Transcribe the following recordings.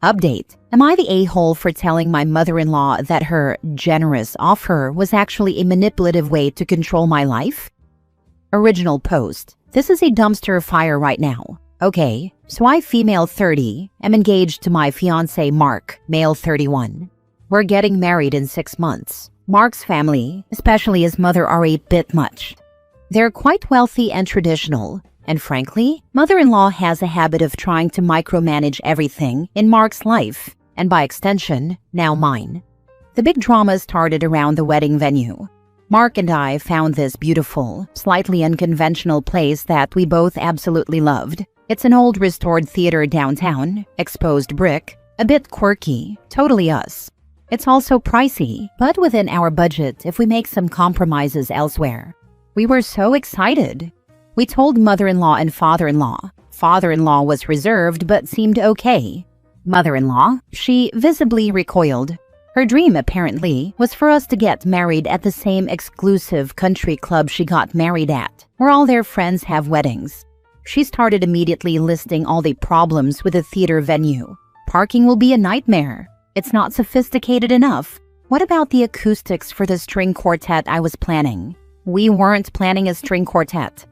Update. Am I the a-hole for telling my mother-in-law that her generous offer was actually a manipulative way to control my life? Original post. This is a dumpster fire right now. Okay, so I, female 30, am engaged to my fiancé Mark, male 31. We're getting married in 6 months. Mark's family, especially his mother, are a bit much. They're quite wealthy and traditional. And frankly, mother-in-law has a habit of trying to micromanage everything in Mark's life, and by extension, now mine. The big drama started around the wedding venue. Mark and I found this beautiful, slightly unconventional place that we both absolutely loved. It's an old restored theater downtown, exposed brick, a bit quirky, totally us. It's also pricey, but within our budget if we make some compromises elsewhere. We were so excited. We told mother-in-law and father-in-law. Father-in-law was reserved but seemed okay. Mother-in-law, she visibly recoiled. Her dream, apparently, was for us to get married at the same exclusive country club she got married at, where all their friends have weddings. She started immediately listing all the problems with the theater venue. Parking will be a nightmare. It's not sophisticated enough. What about the acoustics for the string quartet I was planning? We weren't planning a string quartet.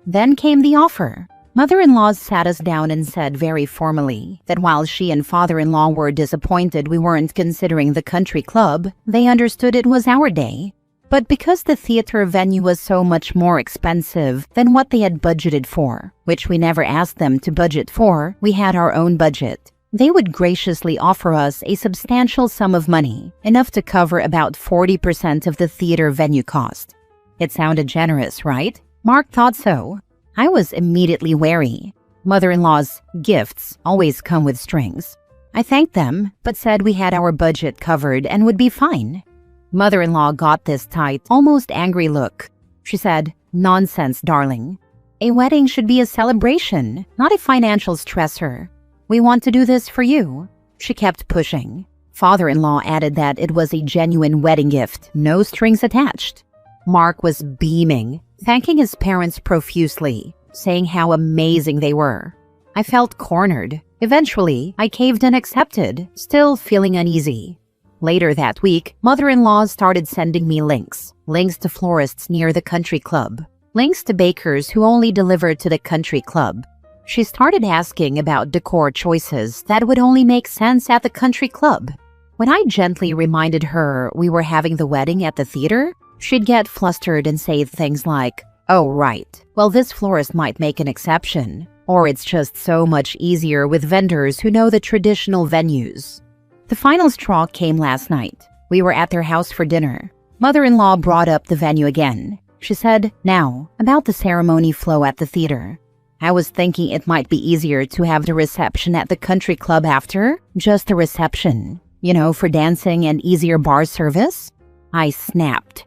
Then came the offer. Mother-in-law sat us down and said very formally that while she and father-in-law were disappointed we weren't considering the country club, they understood it was our day. But because the theater venue was so much more expensive than what they had budgeted for, which we never asked them to budget for, we had our own budget. They would graciously offer us a substantial sum of money, enough to cover about 40% of the theater venue cost. It sounded generous, right? Mark thought so. I was immediately wary. Mother-in-law's gifts always come with strings. I thanked them, but said we had our budget covered and would be fine. Mother-in-law got this tight, almost angry look. She said, "Nonsense, darling. A wedding should be a celebration, not a financial stressor. We want to do this for you." She kept pushing. Father-in-law added that it was a genuine wedding gift, no strings attached. Mark was beaming, thanking his parents profusely, saying how amazing they were. I felt cornered. Eventually, I caved and accepted, still feeling uneasy. Later that week, mother-in-law started sending me links to florists near the country club, links to bakers who only delivered to the country club. She started asking about decor choices that would only make sense at the country club. When I gently reminded her we were having the wedding at the theater, she'd get flustered and say things like, "Oh, right. Well, this florist might make an exception. Or it's just so much easier with vendors who know the traditional venues." The final straw came last night. We were at their house for dinner. Mother-in-law brought up the venue again. She said, "Now, about the ceremony flow at the theater. I was thinking it might be easier to have the reception at the country club after, just the reception. You know, for dancing and easier bar service." I snapped.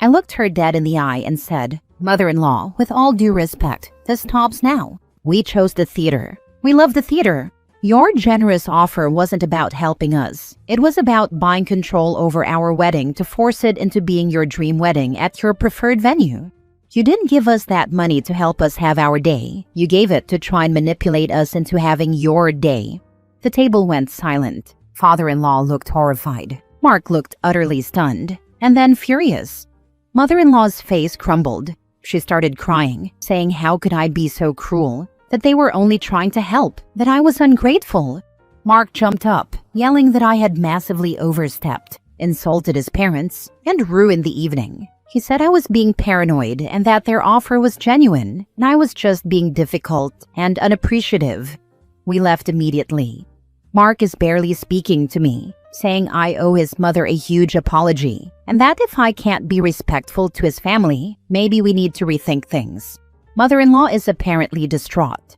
I looked her dead in the eye and said, "Mother-in-law, with all due respect, this stops now. We chose the theater. We love the theater. Your generous offer wasn't about helping us. It was about buying control over our wedding to force it into being your dream wedding at your preferred venue. You didn't give us that money to help us have our day. You gave it to try and manipulate us into having your day." The table went silent. Father-in-law looked horrified. Mark looked utterly stunned, and then furious. Mother-in-law's face crumbled. She started crying, saying how could I be so cruel, that they were only trying to help, that I was ungrateful. Mark jumped up, yelling that I had massively overstepped, insulted his parents, and ruined the evening. He said I was being paranoid and that their offer was genuine, and I was just being difficult and unappreciative. We left immediately. Mark is barely speaking to me, saying I owe his mother a huge apology, and that if I can't be respectful to his family, maybe we need to rethink things. Mother-in-law is apparently distraught.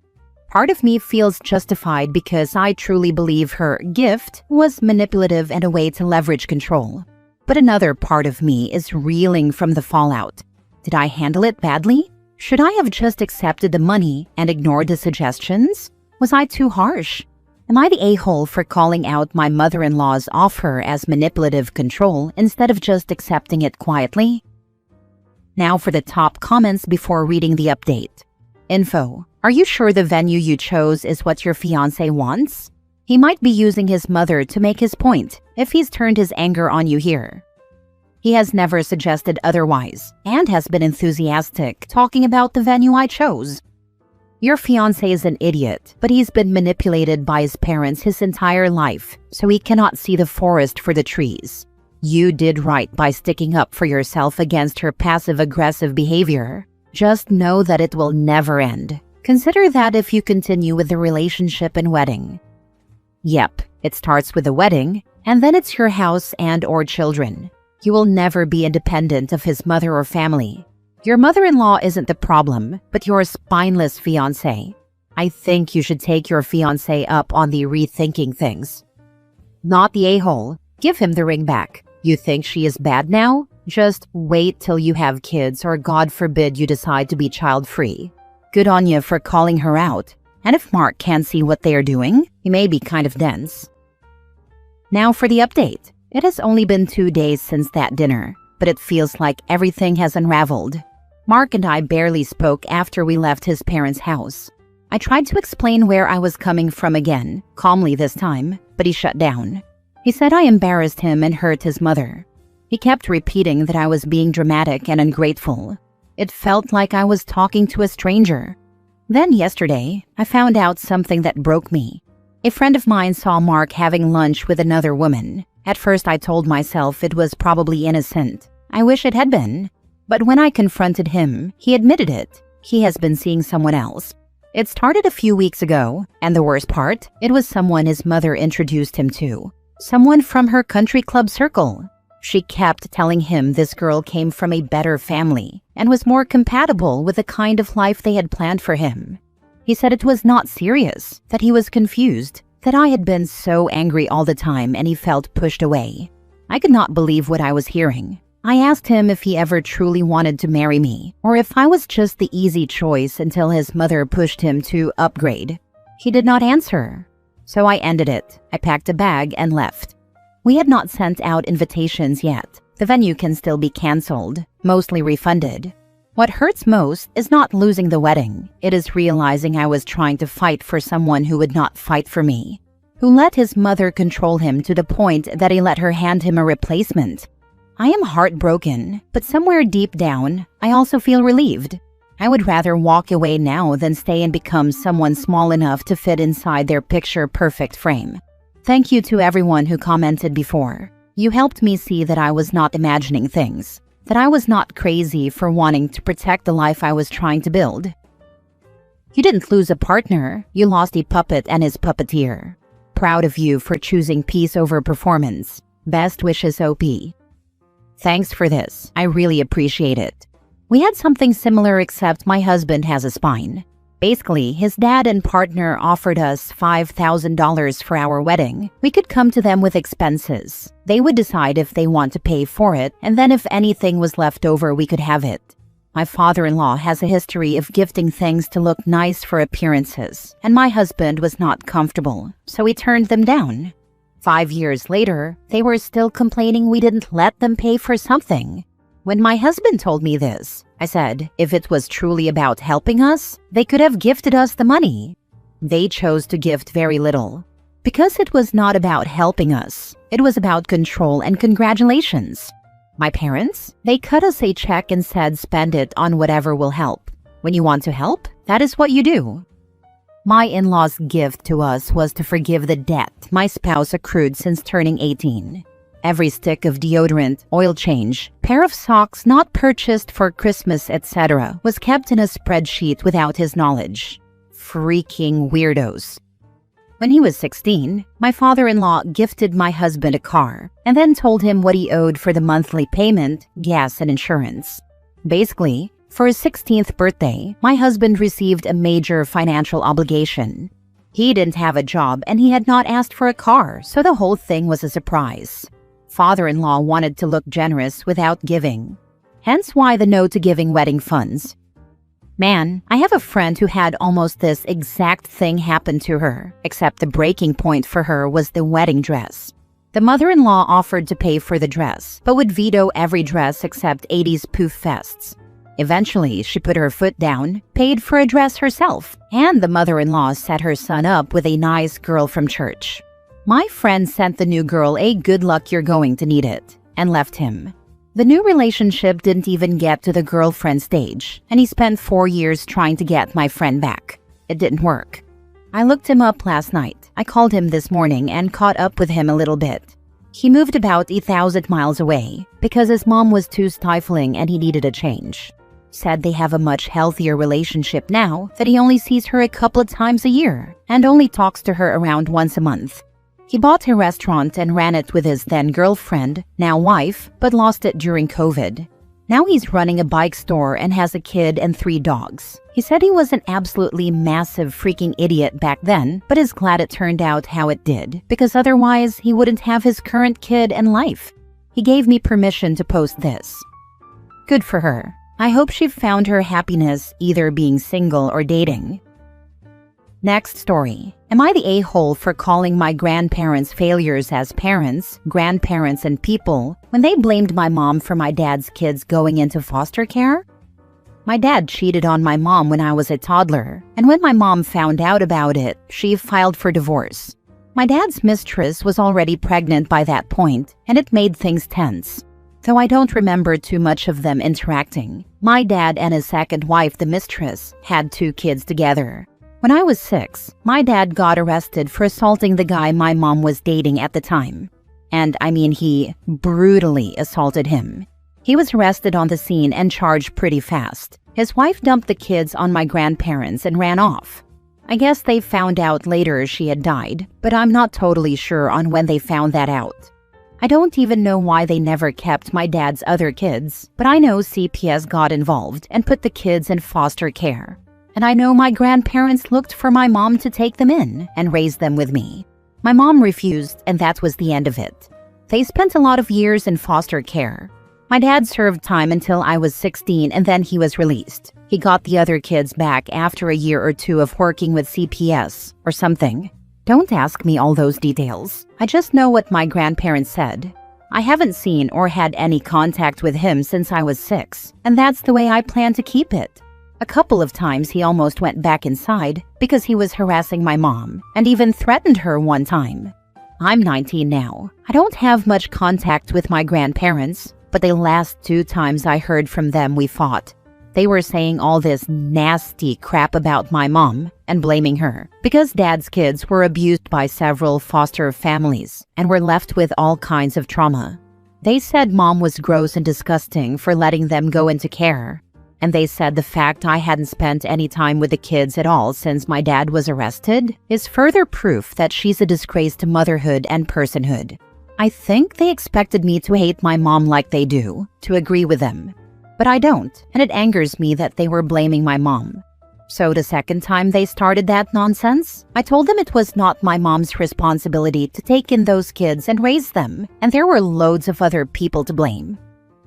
Part of me feels justified because I truly believe her gift was manipulative and a way to leverage control. But another part of me is reeling from the fallout. Did I handle it badly? Should I have just accepted the money and ignored the suggestions? Was I too harsh? Am I the a-hole for calling out my mother-in-law's offer as manipulative control instead of just accepting it quietly? Now for the top comments before reading the update. Info. Are you sure the venue you chose is what your fiancé wants? He might be using his mother to make his point if he's turned his anger on you here. He has never suggested otherwise and has been enthusiastic talking about the venue I chose. Your fiancé is an idiot, but he's been manipulated by his parents his entire life, so he cannot see the forest for the trees. You did right by sticking up for yourself against her passive-aggressive behavior. Just know that it will never end. Consider that if you continue with the relationship and wedding. Yep, it starts with the wedding, and then it's your house and/or children. You will never be independent of his mother or family. Your mother-in-law isn't the problem, but your spineless fiancé. I think you should take your fiancé up on the rethinking things. Not the a-hole. Give him the ring back. You think she is bad now? Just wait till you have kids or God forbid you decide to be child-free. Good on you for calling her out. And if Mark can't see what they are doing, he may be kind of dense. Now for the update. It has only been 2 days since that dinner, but it feels like everything has unraveled. Mark and I barely spoke after we left his parents' house. I tried to explain where I was coming from again, calmly this time, but he shut down. He said I embarrassed him and hurt his mother. He kept repeating that I was being dramatic and ungrateful. It felt like I was talking to a stranger. Then yesterday, I found out something that broke me. A friend of mine saw Mark having lunch with another woman. At first I told myself it was probably innocent. I wish it had been. But when I confronted him, he admitted it. He has been seeing someone else. It started a few weeks ago, and the worst part, it was someone his mother introduced him to. Someone from her country club circle. She kept telling him this girl came from a better family and was more compatible with the kind of life they had planned for him. He said it was not serious, that he was confused, that I had been so angry all the time and he felt pushed away. I could not believe what I was hearing. I asked him if he ever truly wanted to marry me, or if I was just the easy choice until his mother pushed him to upgrade. He did not answer. So I ended it. I packed a bag and left. We had not sent out invitations yet. The venue can still be canceled, mostly refunded. What hurts most is not losing the wedding. It is realizing I was trying to fight for someone who would not fight for me, who let his mother control him to the point that he let her hand him a replacement. I am heartbroken, but somewhere deep down, I also feel relieved. I would rather walk away now than stay and become someone small enough to fit inside their picture-perfect frame. Thank you to everyone who commented before. You helped me see that I was not imagining things, that I was not crazy for wanting to protect the life I was trying to build. You didn't lose a partner, you lost a puppet and his puppeteer. Proud of you for choosing peace over performance. Best wishes, OP. Thanks for this, I really appreciate it. We had something similar except my husband has a spine. Basically, his dad and partner offered us $5,000 for our wedding. We could come to them with expenses. They would decide if they want to pay for it, and then if anything was left over, we could have it. My father-in-law has a history of gifting things to look nice for appearances, and my husband was not comfortable, so he turned them down. 5 years later, they were still complaining we didn't let them pay for something. When my husband told me this, I said, if it was truly about helping us, they could have gifted us the money. They chose to gift very little. Because it was not about helping us, it was about control and congratulations. My parents, they cut us a check and said spend it on whatever will help. When you want to help, that is what you do. My in-laws' gift to us was to forgive the debt my spouse accrued since turning 18. Every stick of deodorant, oil change, pair of socks not purchased for Christmas, etc. was kept in a spreadsheet without his knowledge. Freaking weirdos. When he was 16, my father-in-law gifted my husband a car and then told him what he owed for the monthly payment, gas, and insurance. Basically, for his 16th birthday, my husband received a major financial obligation. He didn't have a job and he had not asked for a car, so the whole thing was a surprise. Father-in-law wanted to look generous without giving. Hence why the no to giving wedding funds. Man, I have a friend who had almost this exact thing happen to her, except the breaking point for her was the wedding dress. The mother-in-law offered to pay for the dress, but would veto every dress except 80s poof vests. Eventually, she put her foot down, paid for a dress herself, and the mother-in-law set her son up with a nice girl from church. My friend sent the new girl a "good luck, you're going to need it," and left him. The new relationship didn't even get to the girlfriend stage, and he spent 4 years trying to get my friend back. It didn't work. I looked him up last night. I called him this morning and caught up with him a little bit. He moved about 1,000 miles away because his mom was too stifling and he needed a change. Said they have a much healthier relationship now, that he only sees her a couple of times a year and only talks to her around once a month. He bought a restaurant and ran it with his then girlfriend, now wife, but lost it during COVID. Now he's running a bike store and has a kid and 3 dogs. He said he was an absolutely massive freaking idiot back then, but is glad it turned out how it did, because otherwise he wouldn't have his current kid and life. He gave me permission to post this. Good for her. I hope she found her happiness either being single or dating. Next story. Am I the a-hole for calling my grandparents' failures as parents, grandparents, and people when they blamed my mom for my dad's kids going into foster care? My dad cheated on my mom when I was a toddler, and when my mom found out about it, she filed for divorce. My dad's mistress was already pregnant by that point, and it made things tense. Though I don't remember too much of them interacting. My dad and his second wife, the mistress, had 2 kids together. When I was 6, my dad got arrested for assaulting the guy my mom was dating at the time. And I mean, he brutally assaulted him. He was arrested on the scene and charged pretty fast. His wife dumped the kids on my grandparents and ran off. I guess they found out later she had died, but I'm not totally sure on when they found that out. I don't even know why they never kept my dad's other kids, but I know CPS got involved and put the kids in foster care. And I know my grandparents looked for my mom to take them in and raise them with me. My mom refused, and that was the end of it. They spent a lot of years in foster care. My dad served time until I was 16 and then he was released. He got the other kids back after a year or 2 of working with CPS or something. Don't ask me all those details. I just know what my grandparents said. I haven't seen or had any contact with him since I was 6, and that's the way I plan to keep it. A couple of times he almost went back inside because he was harassing my mom and even threatened her one time. I'm 19 now. I don't have much contact with my grandparents, but the last 2 times I heard from them we fought. They were saying all this nasty crap about my mom and blaming her because dad's kids were abused by several foster families and were left with all kinds of trauma. They said mom was gross and disgusting for letting them go into care. And they said the fact I hadn't spent any time with the kids at all since my dad was arrested is further proof that she's a disgrace to motherhood and personhood. I think they expected me to hate my mom like they do, to agree with them. But I don't, and it angers me that they were blaming my mom. So the second time they started that nonsense, I told them it was not my mom's responsibility to take in those kids and raise them, and there were loads of other people to blame.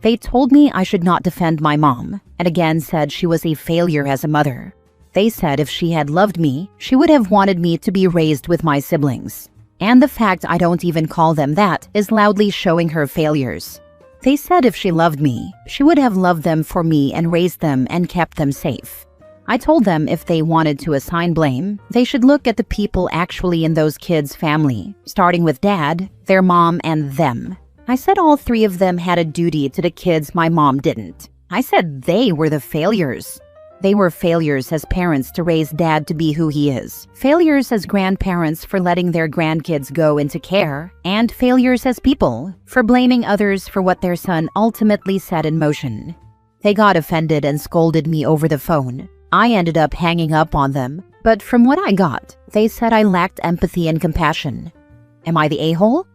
They told me I should not defend my mom, and again said she was a failure as a mother. They said if she had loved me, she would have wanted me to be raised with my siblings. And the fact I don't even call them that is loudly showing her failures. They said if she loved me, she would have loved them for me and raised them and kept them safe. I told them if they wanted to assign blame, they should look at the people actually in those kids' family, starting with dad, their mom, and them. I said all 3 of them had a duty to the kids my mom didn't. I said they were the failures. They were failures as parents to raise dad to be who he is, failures as grandparents for letting their grandkids go into care, and failures as people for blaming others for what their son ultimately set in motion. They got offended and scolded me over the phone. I ended up hanging up on them, but from what I got, they said I lacked empathy and compassion. Am I the a-hole?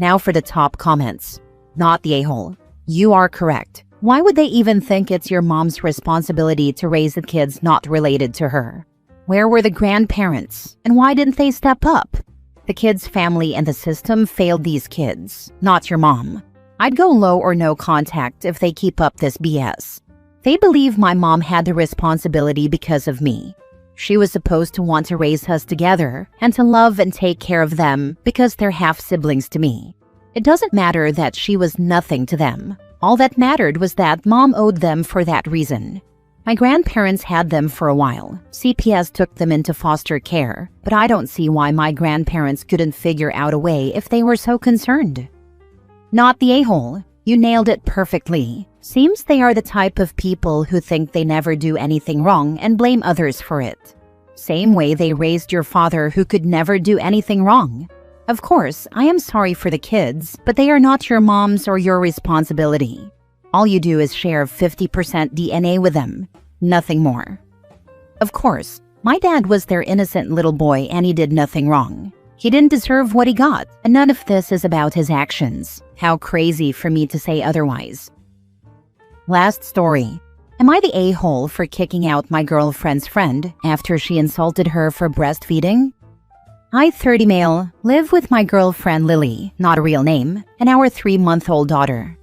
Now for the top comments. Not the a-hole. You are correct. Why would they even think it's your mom's responsibility to raise the kids not related to her? Where were the grandparents? And why didn't they step up? The kids' family and the system failed these kids, not your mom. I'd go low or no contact if they keep up this BS. They believe my mom had the responsibility because of me. She was supposed to want to raise us together and to love and take care of them because they're half siblings to me. It doesn't matter that she was nothing to them. All that mattered was that mom owed them for that reason. My grandparents had them for a while. CPS took them into foster care, but I don't see why my grandparents couldn't figure out a way if they were so concerned. Not the a-hole. You nailed it perfectly. Seems they are the type of people who think they never do anything wrong and blame others for it. Same way they raised your father who could never do anything wrong. Of course, I am sorry for the kids, but they are not your mom's or your responsibility. All you do is share 50% DNA with them. Nothing more. Of course, my dad was their innocent little boy and he did nothing wrong. He didn't deserve what he got, and none of this is about his actions. How crazy for me to say otherwise. Last story. Am I the a-hole for kicking out my girlfriend's friend after she insulted her for breastfeeding? I, 30 male, live with my girlfriend Lily, not a real name, and our 3-month-old daughter.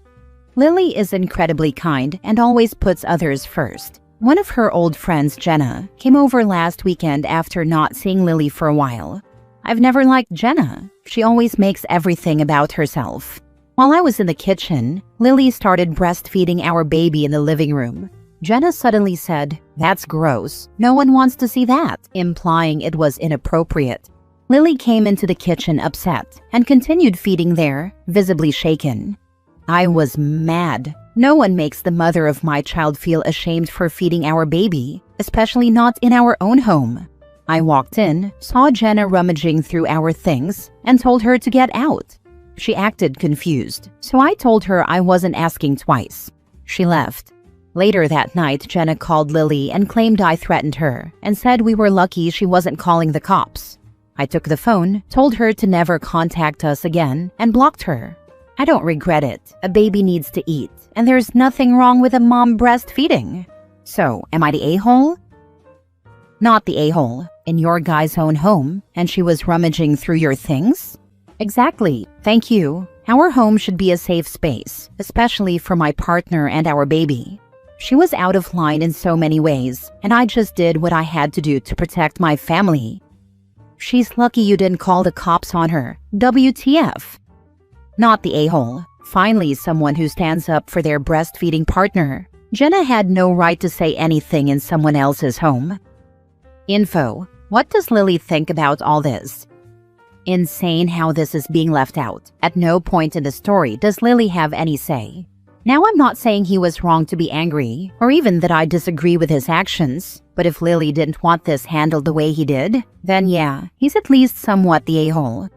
Lily is incredibly kind and always puts others first. One of her old friends, Jenna, came over last weekend after not seeing Lily for a while. I've never liked Jenna. She always makes everything about herself. While I was in the kitchen, Lily started breastfeeding our baby in the living room. Jenna suddenly said, "That's gross. No one wants to see that," implying it was inappropriate. Lily came into the kitchen upset and continued feeding there, visibly shaken. I was mad. No one makes the mother of my child feel ashamed for feeding our baby, especially not in our own home. I walked in, saw Jenna rummaging through our things, and told her to get out. She acted confused, so I told her I wasn't asking twice. She left. Later that night, Jenna called Lily and claimed I threatened her and said we were lucky she wasn't calling the cops. I took the phone, told her to never contact us again, and blocked her. I don't regret it. A baby needs to eat, and there's nothing wrong with a mom breastfeeding. So, am I the a-hole? Not the a-hole. In your guy's own home, and she was rummaging through your things? Exactly. Thank you. Our home should be a safe space, especially for my partner and our baby. She was out of line in so many ways, and I just did what I had to do to protect my family. She's lucky you didn't call the cops on her. WTF. Not the a-hole. Finally, someone who stands up for their breastfeeding partner. Jenna had no right to say anything in someone else's home. Info. What does Lily think about all this? Insane how this is being left out. At no point in the story does Lily have any say. Now, I'm not saying he was wrong to be angry, or even that I disagree with his actions, but if Lily didn't want this handled the way he did, then yeah, he's at least somewhat the a-hole.